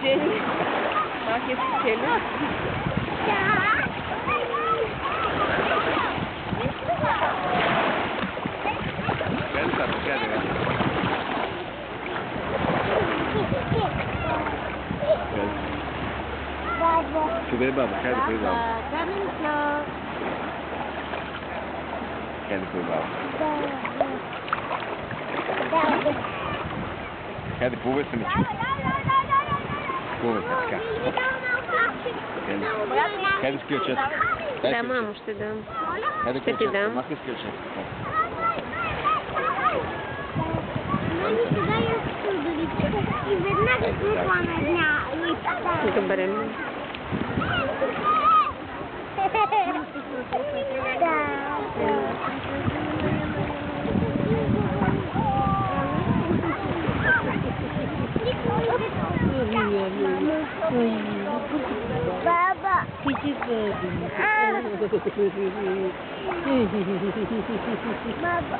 Ceylin. Herkes Ceylin. Gel sarı, gel ya. Şuraya bak, gel koy bak. Gel koy bak. Gel povesem içi. Povesem, gel. Gel skiočet. Да, мамо, ще дам. Ще ти дам. Махни скiočet. Мами, сега я ще удовлетворя и веднага светла на дня. Добре. Баба. Баба.